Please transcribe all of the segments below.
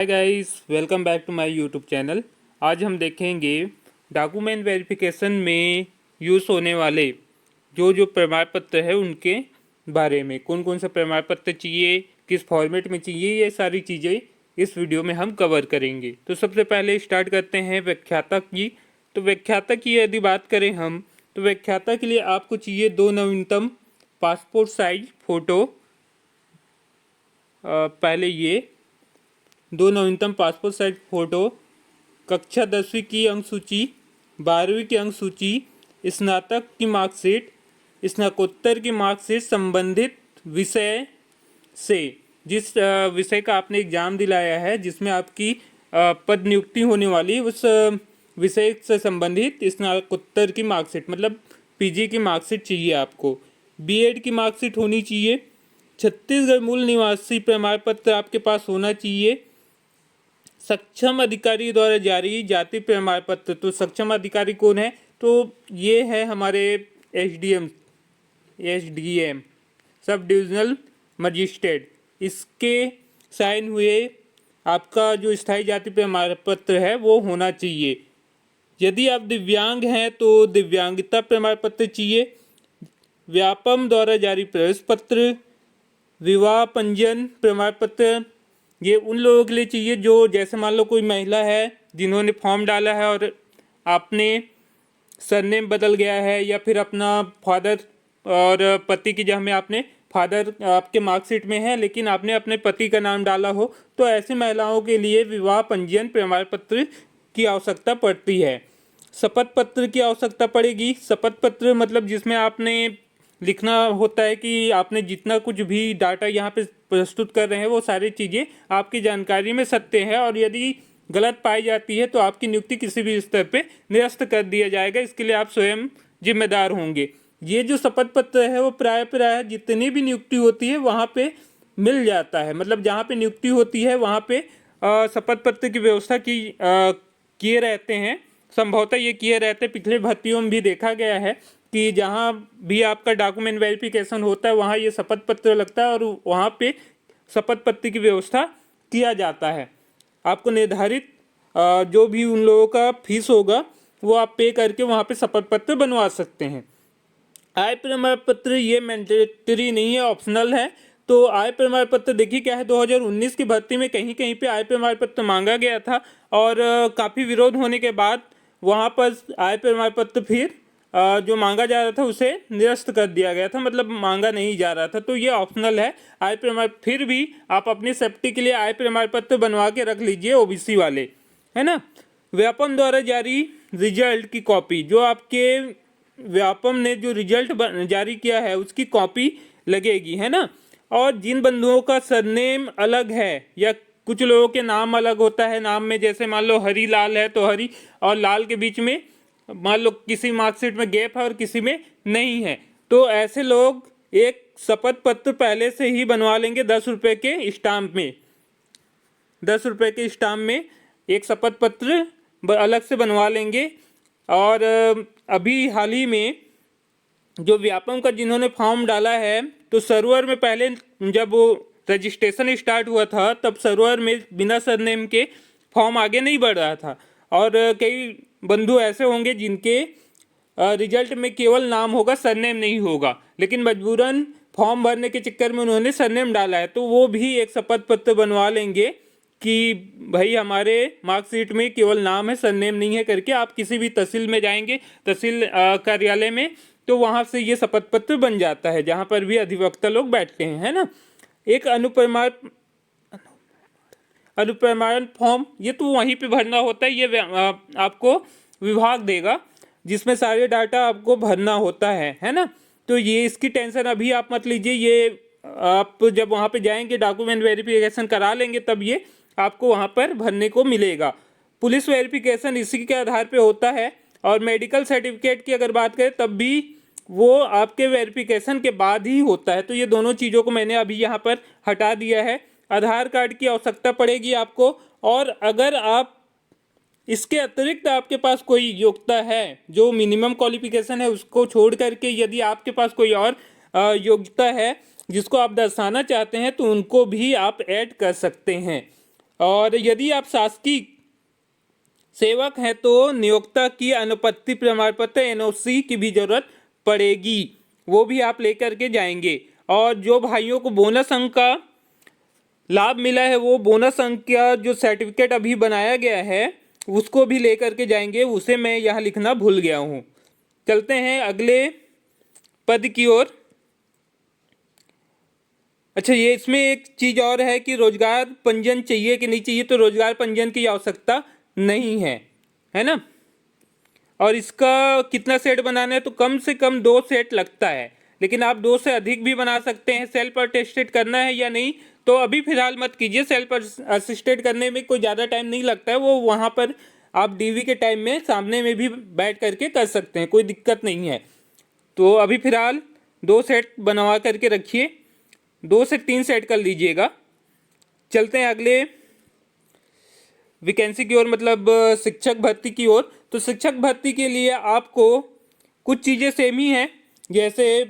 Hi guys, welcome back to my YouTube channel. आज हम देखेंगे डॉक्यूमेंट वेरिफिकेशन में यूज़ होने वाले जो प्रमाण पत्र है उनके बारे में। कौन कौन सा प्रमाण पत्र चाहिए, किस फॉर्मेट में चाहिए, ये सारी चीज़ें इस वीडियो में हम कवर करेंगे। तो सबसे पहले स्टार्ट करते हैं व्याख्याता की। तो व्याख्याता की यदि बात करें हम, तो व्याख्याता के लिए आपको चाहिए 2 नवीनतम पासपोर्ट साइज फ़ोटो। पहले ये 2 नवीनतम पासपोर्ट साइज फ़ोटो, कक्षा 10वीं की अंक सूची, 12वीं की अंक सूची, स्नातक की मार्कशीट, स्नातकोत्तर की मार्कशीट संबंधित विषय से, जिस विषय का आपने एग्ज़ाम दिलाया है, जिसमें आपकी पद नियुक्ति होने वाली, उस विषय से संबंधित स्नातकोत्तर की मार्कशीट मतलब पीजी की मार्कशीट चाहिए आपको। बीएड की मार्कशीट होनी चाहिए। छत्तीसगढ़ मूल निवासी प्रमाण पत्र आपके पास होना चाहिए। सक्षम अधिकारी द्वारा जारी जाति प्रमाण पत्र। तो सक्षम अधिकारी कौन है? तो ये है हमारे एसडीएम सब डिविजनल मजिस्ट्रेट। इसके साइन हुए आपका जो स्थायी जाति प्रमाण पत्र है वो होना चाहिए। यदि आप दिव्यांग हैं तो दिव्यांगता प्रमाण पत्र चाहिए। व्यापम द्वारा जारी प्रवेश पत्र, विवाह पंजीयन प्रमाण पत्र, ये उन लोगों के लिए चाहिए जो, जैसे मान लो कोई महिला है जिन्होंने फॉर्म डाला है और आपने सरनेम बदल गया है, या फिर अपना फादर और पति की जगह में आपने फादर आपके मार्कशीट में है लेकिन आपने अपने पति का नाम डाला हो, तो ऐसी महिलाओं के लिए विवाह पंजीयन प्रमाण पत्र की आवश्यकता पड़ती है। शपथ पत्र की आवश्यकता पड़ेगी। शपथ पत्र मतलब जिसमें आपने लिखना होता है कि आपने जितना कुछ भी डाटा यहाँ पे प्रस्तुत कर रहे हैं वो सारी चीज़ें आपकी जानकारी में सत्य है, और यदि गलत पाई जाती है तो आपकी नियुक्ति किसी भी स्तर पे निरस्त कर दिया जाएगा। इसके लिए आप स्वयं जिम्मेदार होंगे। ये जो शपथ पत्र है वो प्राय जितनी भी नियुक्ति होती है वहाँ पे मिल जाता है। मतलब जहाँ पे नियुक्ति होती है वहाँ पे शपथ पत्र की व्यवस्था किए रहते हैं। संभवतः ये किए रहते, पिछले भर्तियों में भी देखा गया है कि जहाँ भी आपका डॉक्यूमेंट वेरिफिकेशन होता है वहाँ ये शपथ पत्र लगता है और वहाँ पे शपथ पत्र की व्यवस्था किया जाता है। आपको निर्धारित जो भी उन लोगों का फीस होगा वो आप पे करके वहाँ पे शपथ पत्र बनवा सकते हैं। आय प्रमाण पत्र ये मैंडेटरी नहीं है, ऑप्शनल है। तो आय प्रमाण पत्र देखिए क्या है, 2019 की भर्ती में कहीं कहीं पे आय प्रमाण पत्र मांगा गया था और काफ़ी विरोध होने के बाद वहाँ पर आय प्रमाण पत्र फिर जो मांगा जा रहा था उसे निरस्त कर दिया गया था, मतलब मांगा नहीं जा रहा था। तो ये ऑप्शनल है आय प्रमाण। फिर भी आप अपनी सेफ्टी के लिए आय प्रमाण पत्र बनवा के रख लीजिए, ओबीसी वाले, है ना। व्यापम द्वारा जारी रिजल्ट की कॉपी, जो आपके व्यापम ने जो रिजल्ट जारी किया है उसकी कॉपी लगेगी, है ना। और जिन बंधुओं का सरनेम अलग है या कुछ लोगों के नाम अलग होता है नाम में, जैसे मान लो हरी लाल है तो हरी और लाल के बीच में मान लो किसी मार्कशीट में गैप है और किसी में नहीं है, तो ऐसे लोग एक शपथ पत्र पहले से ही बनवा लेंगे 10 रुपये के स्टाम्प में। 10 रुपये के स्टाम्प में एक शपथ पत्र अलग से बनवा लेंगे। और अभी हाल ही में जो व्यापम का जिन्होंने फॉर्म डाला है, तो सर्वर में पहले जब वो रजिस्ट्रेशन स्टार्ट हुआ था तब सर्वर में बिना सरनेम के फॉर्म आगे नहीं बढ़ रहा था। और कई बंधु ऐसे होंगे जिनके रिजल्ट में केवल नाम होगा, सरनेम नहीं होगा, लेकिन मजबूरन फॉर्म भरने के चक्कर में उन्होंने सरनेम डाला है, तो वो भी एक शपथ पत्र बनवा लेंगे कि भाई हमारे मार्कशीट में केवल नाम है, सरनेम नहीं है करके। आप किसी भी तहसील में जाएंगे, तहसील कार्यालय में, तो वहाँ से ये शपथ पत्र बन जाता है जहाँ पर भी अधिवक्ता लोग बैठते हैं, है ना। एक अनुप्रमाण फॉर्म, ये तो वहीं पे भरना होता है, ये आपको विभाग देगा जिसमें सारे डाटा आपको भरना होता है ना। तो ये इसकी टेंशन अभी आप मत लीजिए, ये आप जब वहाँ पे जाएंगे डॉक्यूमेंट वेरिफिकेशन करा लेंगे तब ये आपको वहाँ पर भरने को मिलेगा। पुलिस वेरिफिकेशन इसी के आधार पे होता है। और मेडिकल सर्टिफिकेट की अगर बात करें तब भी वो आपके वेरिफिकेशन के बाद ही होता है। तो ये दोनों चीज़ों को मैंने अभी यहाँ पर हटा दिया है। आधार कार्ड की आवश्यकता पड़ेगी आपको, और अगर आप इसके अतिरिक्त आपके पास कोई योग्यता है, जो मिनिमम क्वालिफिकेशन है उसको छोड़ करके यदि आपके पास कोई और योग्यता है जिसको आप दर्शाना चाहते हैं तो उनको भी आप ऐड कर सकते हैं। और यदि आप शासकीय सेवक हैं तो नियोक्ता की अनुपस्थिति प्रमाण पत्र एनओसी की भी जरूरत पड़ेगी, वो भी आप लेकर के जाएंगे। और जो भाइयों को बोनस अंक का लाभ मिला है वो बोनस अंक का जो सर्टिफिकेट अभी बनाया गया है उसको भी लेकर के जाएंगे, उसे मैं यहाँ लिखना भूल गया हूँ। चलते हैं अगले पद की ओर। अच्छा, ये इसमें एक चीज़ और है कि रोजगार पंजीयन चाहिए कि नहीं चाहिए, तो रोजगार पंजीयन की आवश्यकता नहीं है ना। और इसका कितना सेट बनाना है, तो कम से कम 2 सेट लगता है, लेकिन आप 2 से अधिक भी बना सकते हैं। सेल्फ अटेस्टेड करना है या नहीं तो अभी फिलहाल मत कीजिए, सेल्फ असिस्टेड करने में कोई ज़्यादा टाइम नहीं लगता है, वो वहाँ पर आप डीवी के टाइम में सामने में भी बैठ करके कर सकते हैं, कोई दिक्कत नहीं है। तो अभी फिलहाल 2 सेट बनवा करके रखिए, 2 से 3 सेट कर लीजिएगा। चलते हैं अगले वैकेंसी की ओर, मतलब शिक्षक भर्ती की ओर। तो शिक्षक भर्ती के लिए आपको कुछ चीज़ें सेम ही हैं, जैसे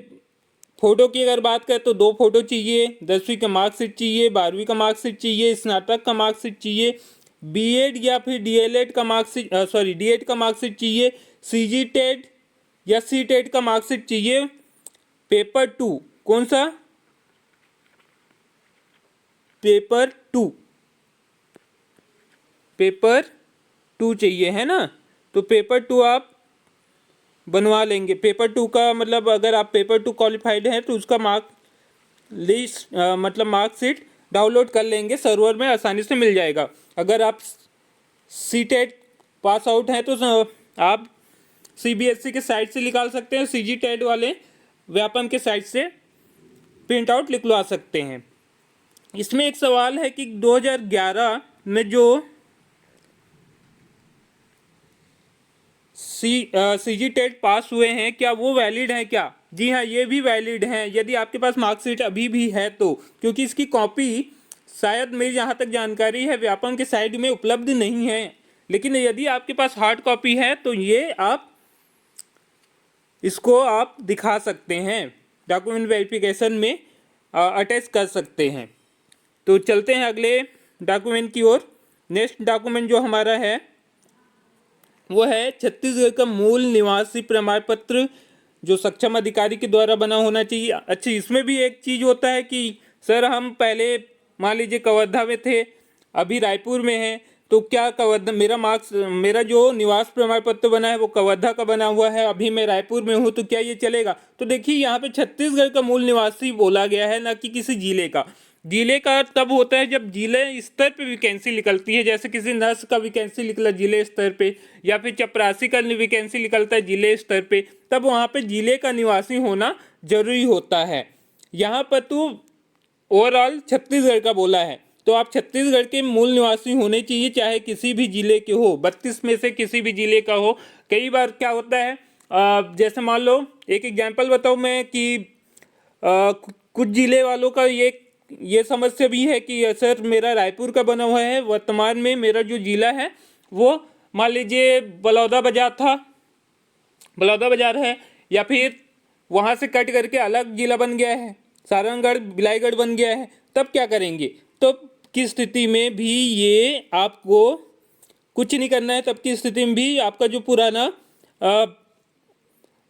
फ़ोटो की अगर बात करें तो 2 फोटो चाहिए, 10वीं का मार्कशीट चाहिए, 12वीं का मार्कशीट चाहिए, स्नातक का मार्कशीट चाहिए, बीएड या फिर डीएलएड का मार्कशीट डीएड का मार्कशीट चाहिए, सीजी टेट या सी टेट का मार्कशीट चाहिए। पेपर 2 कौन सा, पेपर 2 चाहिए है ना। तो पेपर 2 आप बनवा लेंगे। पेपर 2 का मतलब अगर आप पेपर 2 क्वालिफाइड हैं तो उसका मतलब मार्कशीट डाउनलोड कर लेंगे, सर्वर में आसानी से मिल जाएगा। अगर आप सी टेट पास आउट हैं तो आप सीबीएसई के साइट से निकाल सकते हैं, सीजी टेट वाले व्यापम के साइट से प्रिंट आउट निकलवा सकते हैं। इसमें एक सवाल है कि 2011 में जो सीजी टेट पास हुए हैं क्या वो वैलिड हैं क्या? जी हाँ, ये भी वैलिड हैं यदि आपके पास मार्कशीट अभी भी है तो, क्योंकि इसकी कॉपी शायद मेरी जहाँ तक जानकारी है व्यापम के साइट में उपलब्ध नहीं है, लेकिन यदि आपके पास हार्ड कॉपी है तो ये आप इसको आप दिखा सकते हैं, डॉक्यूमेंट वेरिफिकेशन में अटैच कर सकते हैं। तो चलते हैं अगले डॉक्यूमेंट की ओर। नेक्स्ट डॉक्यूमेंट जो हमारा है वो है छत्तीसगढ़ का मूल निवासी प्रमाण पत्र, जो सक्षम अधिकारी के द्वारा बना होना चाहिए। अच्छा, इसमें भी एक चीज़ होता है कि सर हम पहले मान लीजिए कवर्धा में थे, अभी रायपुर में हैं, तो क्या कवर्धा मेरा जो निवास प्रमाण पत्र बना है वो कवर्धा का बना हुआ है, अभी मैं रायपुर में हूँ, तो क्या ये चलेगा? तो देखिए यहाँ पे छत्तीसगढ़ का मूल निवासी बोला गया है, ना कि किसी जिले का। जिले का तब होता है जब जिले स्तर पे वैकेंसी निकलती है, जैसे किसी नर्स का वैकेंसी निकला जिले स्तर पे, या फिर चपरासी का वैकेंसी निकलता है जिले स्तर पे, तब वहाँ पे जिले का निवासी होना जरूरी होता है। यहाँ पर तो ओवरऑल छत्तीसगढ़ का बोला है, तो आप छत्तीसगढ़ के मूल निवासी होने चाहिए, चाहे किसी भी जिले के हो, 32 में से किसी भी जिले का हो। कई बार क्या होता है, जैसे मान लो एक एग्जाम्पल बताऊँ मैं कि कुछ जिले वालों का ये समस्या भी है कि सर मेरा रायपुर का बना हुआ है, वर्तमान में मेरा जो जिला है वो मान लीजिए बलौदा बाजार है, या फिर वहाँ से कट करके अलग जिला बन गया है, सारंगगढ़ बिलाईगढ़ बन गया है, तब क्या करेंगे? तो की स्थिति में भी ये आपको कुछ नहीं करना है, तब की स्थिति में भी आपका जो पुराना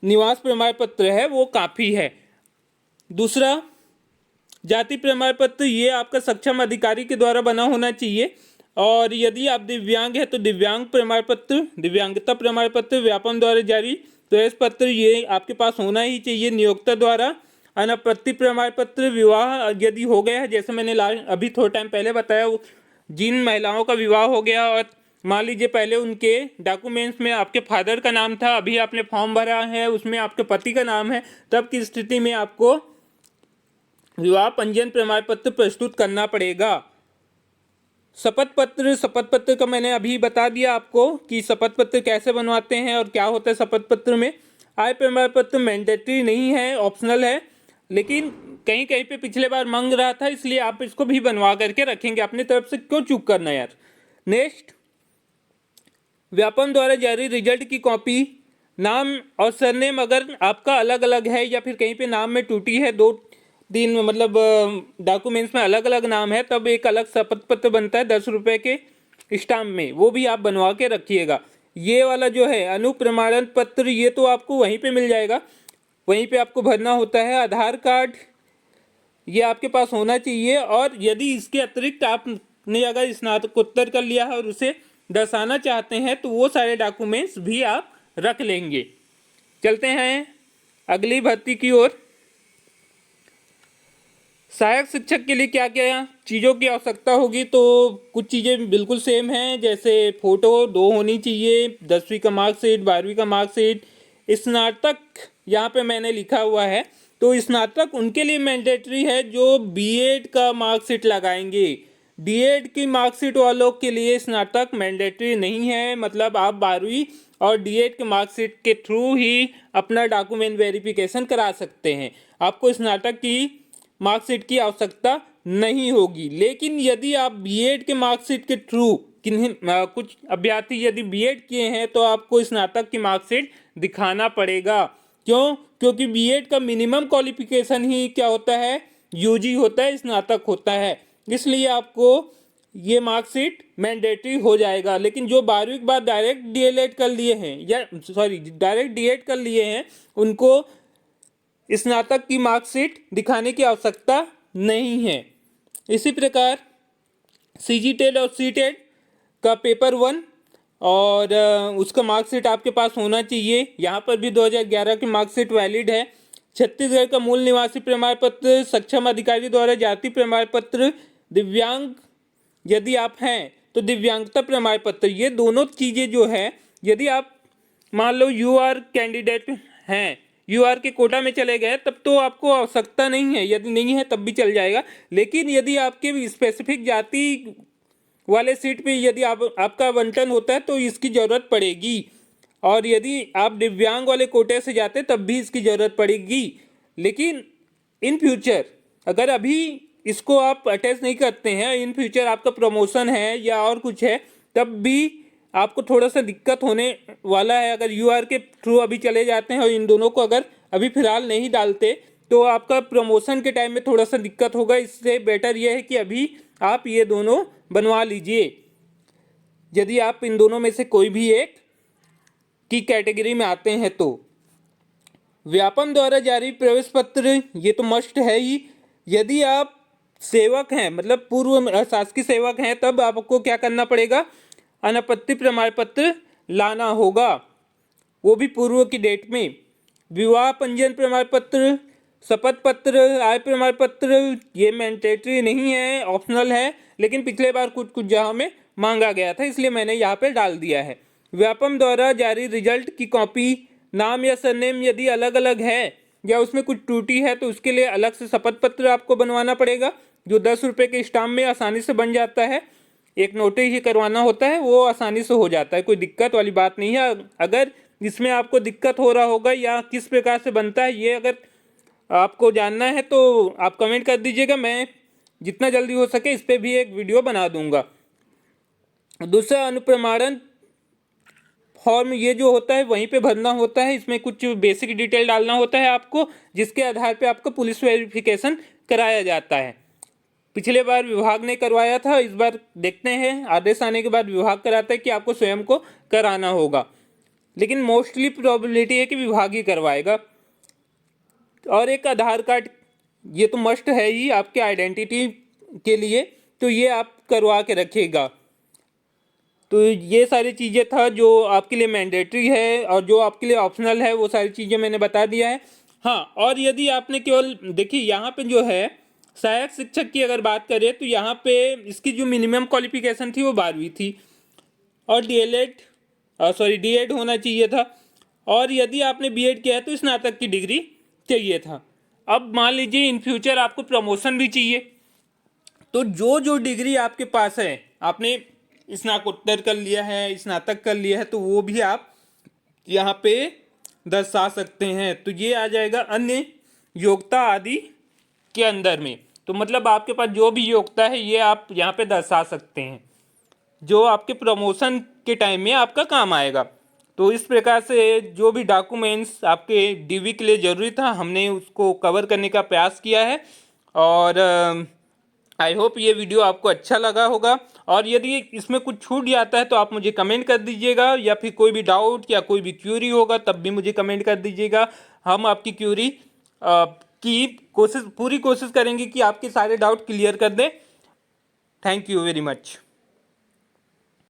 निवास प्रमाण पत्र है वो काफ़ी है। दूसरा, जाति प्रमाण पत्र, ये आपका सक्षम अधिकारी के द्वारा बना होना चाहिए। और यदि आप दिव्यांग है तो दिव्यांगता प्रमाण पत्र व्यापम द्वारा जारी प्रवेश पत्र ये आपके पास होना ही चाहिए। नियोक्ता द्वारा अनापत्ति प्रमाण पत्र, विवाह यदि हो गया है, जैसे मैंने अभी थोड़ा टाइम पहले बताया, जिन महिलाओं का विवाह हो गया और मान लीजिए पहले उनके डॉक्यूमेंट्स में आपके फादर का नाम था, अभी आपने फॉर्म भरा है उसमें आपके पति का नाम है, तब की स्थिति में आपको विवाह पंजीयन प्रमाण पत्र प्रस्तुत करना पड़ेगा। शपथ पत्र का मैंने अभी बता दिया आपको कि शपथ पत्र कैसे बनवाते हैं और क्या होता है शपथ पत्र में। आय प्रमाण पत्र मैंडेटरी नहीं है, ऑप्शनल है, लेकिन कहीं कहीं पे पिछले बार मांग रहा था, इसलिए आप इसको भी बनवा करके रखेंगे, अपनी तरफ से क्यों चूक करना यार। नेक्स्ट, व्यापम द्वारा जारी रिजल्ट की कॉपी, नाम और सरनेम अगर आपका अलग अलग है या फिर कहीं पे नाम में टूटी है, 2 तीन मतलब डॉक्यूमेंट्स में अलग अलग नाम है, तब एक अलग शपथ पत्र बनता है 10 रुपये के स्टाम्प में, वो भी आप बनवा के रखिएगा। ये वाला जो है अनुप्रमाणन पत्र, ये तो आपको वहीं पे मिल जाएगा, वहीं पे आपको भरना होता है। आधार कार्ड ये आपके पास होना चाहिए, और यदि इसके अतिरिक्त आपने अगर स्नातकोत्तर कर लिया है और उसे दर्शाना चाहते हैं तो वो सारे डॉक्यूमेंट्स भी आप रख लेंगे। चलते हैं अगली भर्ती की ओर। सहायक शिक्षक के लिए क्या क्या चीज़ों की आवश्यकता होगी, तो कुछ चीज़ें बिल्कुल सेम हैं, जैसे फ़ोटो 2 होनी चाहिए, 10वीं का मार्कशीट, 12वीं का मार्कशीट। स्नातक यहाँ पे मैंने लिखा हुआ है, तो स्नातक उनके लिए मैंडेटरी है जो बीएड का मार्कशीट लगाएंगे। डीएड की मार्कशीट वालों के लिए स्नातक मैंडेटरी नहीं है, मतलब आप 12वीं और डीएड के मार्कशीट के थ्रू ही अपना डॉक्यूमेंट वेरिफिकेशन करा सकते हैं, आपको स्नातक की मार्कशीट की आवश्यकता नहीं होगी। लेकिन यदि आप बीएड के मार्कशीट के थ्रू कुछ अभ्यर्थी यदि बीएड किए हैं तो आपको स्नातक की मार्कशीट दिखाना पड़ेगा। क्यों? क्योंकि बीएड का मिनिमम क्वालिफिकेशन ही क्या होता है, यूजी होता है, स्नातक होता है, इसलिए आपको ये मार्कशीट मैंडेटरी हो जाएगा। लेकिन जो 12वीं के बाद डायरेक्ट डीएलएड कर लिए हैं, या सॉरी डायरेक्ट डीएड कर लिए हैं, उनको स्नातक की मार्कशीट दिखाने की आवश्यकता नहीं है। इसी प्रकार सीजीटेट और सीटेट का पेपर 1 और उसका मार्कशीट आपके पास होना चाहिए। यहाँ पर भी 2011 की मार्कशीट वैलिड है। छत्तीसगढ़ का मूल निवासी प्रमाण पत्र, सक्षम अधिकारी द्वारा जाति प्रमाण पत्र, दिव्यांग यदि आप हैं तो दिव्यांगता प्रमाण पत्र, ये दोनों चीज़ें जो है, यदि आप मान लो यूआर कैंडिडेट हैं, यूआर के कोटा में चले गए, तब तो आपको आवश्यकता नहीं है, यदि नहीं है तब भी चल जाएगा। लेकिन यदि आपके स्पेसिफिक जाति वाले सीट पे यदि आपका आवंटन होता है तो इसकी ज़रूरत पड़ेगी, और यदि आप दिव्यांग वाले कोटे से जाते तब भी इसकी ज़रूरत पड़ेगी। लेकिन इन फ्यूचर अगर अभी इसको आप अटैच नहीं करते हैं, इन फ्यूचर आपका प्रमोशन है या और कुछ है, तब भी आपको थोड़ा सा दिक्कत होने वाला है। अगर यूआर के थ्रू अभी चले जाते हैं और इन दोनों को अगर अभी फ़िलहाल नहीं डालते तो आपका प्रमोशन के टाइम में थोड़ा सा दिक्कत होगा। इससे बेटर यह है कि अभी आप ये दोनों बनवा लीजिए, यदि आप इन दोनों में से कोई भी एक की कैटेगरी में आते हैं तो। व्यापम द्वारा जारी प्रवेश पत्र, ये तो मस्ट है ही। यदि आप सेवक हैं, मतलब पूर्व शासकीय सेवक हैं, तब आपको क्या करना पड़ेगा, अनापत्ति प्रमाण पत्र लाना होगा, वो भी पूर्व की डेट में। विवाह पंजीयन प्रमाण पत्र, शपथ पत्र, आय प्रमाण पत्र, ये मैंडेटरी नहीं है, ऑप्शनल है, लेकिन पिछले बार कुछ कुछ जगह में मांगा गया था, इसलिए मैंने यहाँ पे डाल दिया है। व्यापम द्वारा जारी रिजल्ट की कॉपी, नाम या सरनेम यदि अलग अलग है या उसमें कुछ त्रुटि है तो उसके लिए अलग से शपथ पत्र आपको बनवाना पड़ेगा, जो 10 रुपये के स्टाम्प में आसानी से बन जाता है। एक नोटिस ही करवाना होता है, वो आसानी से हो जाता है, कोई दिक्कत वाली बात नहीं है। अगर इसमें आपको दिक्कत हो रहा होगा या किस प्रकार से बनता है, ये अगर आपको जानना है तो आप कमेंट कर दीजिएगा, मैं जितना जल्दी हो सके इस पर भी एक वीडियो बना दूंगा। दूसरा अनुप्रमाणन फॉर्म, ये जो होता है वहीं पे भरना होता है, इसमें कुछ बेसिक डिटेल डालना होता है आपको, जिसके आधार पे आपको पुलिस वेरिफिकेशन कराया जाता है। पिछले बार विभाग ने करवाया था, इस बार देखते हैं आदेश आने के बाद विभाग कराता है कि आपको स्वयं को कराना होगा, लेकिन मोस्टली प्रोबेबिलिटी है कि विभाग ही करवाएगा। और एक आधार कार्ड, ये तो मस्ट है ही आपके आइडेंटिटी के लिए, तो ये आप करवा के रखिएगा। तो ये सारी चीज़ें था जो आपके लिए मैंडेटरी है, और जो आपके लिए ऑप्शनल है वो सारी चीज़ें मैंने बता दिया है। हाँ, और यदि आपने केवल देखिए यहाँ पे जो है सहायक शिक्षक की अगर बात करें तो यहाँ पे इसकी जो मिनिमम क्वालिफिकेशन थी वो 12वीं थी, और डीएड होना चाहिए था, और यदि आपने बीएड किया है तो स्नातक की डिग्री चाहिए था। अब मान लीजिए इन फ्यूचर आपको प्रमोशन भी चाहिए, तो जो जो डिग्री आपके पास है, आपने स्नातकोत्तर कर लिया है, स्नातक कर लिया है, तो वो भी आप यहाँ पे दर्शा सकते हैं। तो ये आ जाएगा अन्य योग्यता आदि के अंदर में। तो मतलब आपके पास जो भी योग्यता है ये आप यहाँ पे दर्शा सकते हैं, जो आपके प्रमोशन के टाइम में आपका काम आएगा। तो इस प्रकार से जो भी डॉक्यूमेंट्स आपके डीवी के लिए ज़रूरी था हमने उसको कवर करने का प्रयास किया है। और आई होप ये वीडियो आपको अच्छा लगा होगा। और यदि इसमें कुछ छूट जाता है तो आप मुझे कमेंट कर दीजिएगा, या फिर कोई भी डाउट या कोई भी क्यूरी होगा तब भी मुझे कमेंट कर दीजिएगा। हम आपकी क्यूरी की पूरी कोशिश करेंगे कि आपके सारे डाउट क्लियर कर दें। Thank you very much.